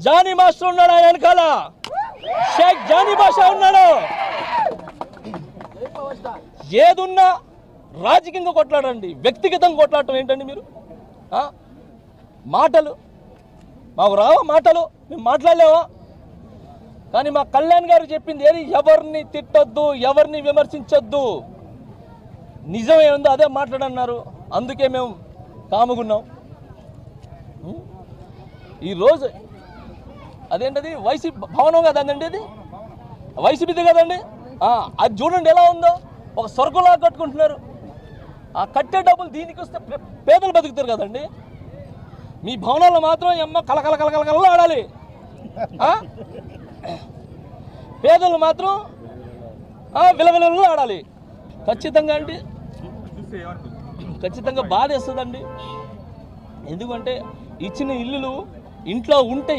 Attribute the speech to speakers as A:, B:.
A: Johnny master ఉన్నాడు, ఆయన వెనకాల షేక్ జానీ బాషా ఉన్నాడు. ఏదున్నా రాజకీయంగా కొట్లాడండి, వ్యక్తిగతంగా కొట్లాడటం ఏంటండి మీరు? మాటలు మాకు రావా? మాటలు మేము మాట్లాడలేవా? కానీ మా కళ్యాణ్ గారు చెప్పింది ఏది? ఎవరిని తిట్టొద్దు, ఎవరిని విమర్శించొద్దు, నిజమే ఉందో అదే మాట్లాడన్నారు. అందుకే మేము కాముగున్నాం. ఈరోజు అదేంటది వైసీపీ భవనం కదండి, అది వైసీపీది కదండి. అది చూడండి ఎలా ఉందో, ఒక స్వర్గంలా కట్టుకుంటున్నారు. ఆ కట్టే డబ్బులు దీనికి వస్తే పేదలు బతుకుతారు కదండి. మీ భవనాల్లో మాత్రం అమ్మ కలకల కలకల ఆడాలి, పేదలు మాత్రం విలవిలలో ఆడాలి. ఖచ్చితంగా అండి, ఖచ్చితంగా బాధేస్తుందండి. ఎందుకంటే ఇచ్చిన ఇల్లులు ఇంట్లో ఉంటే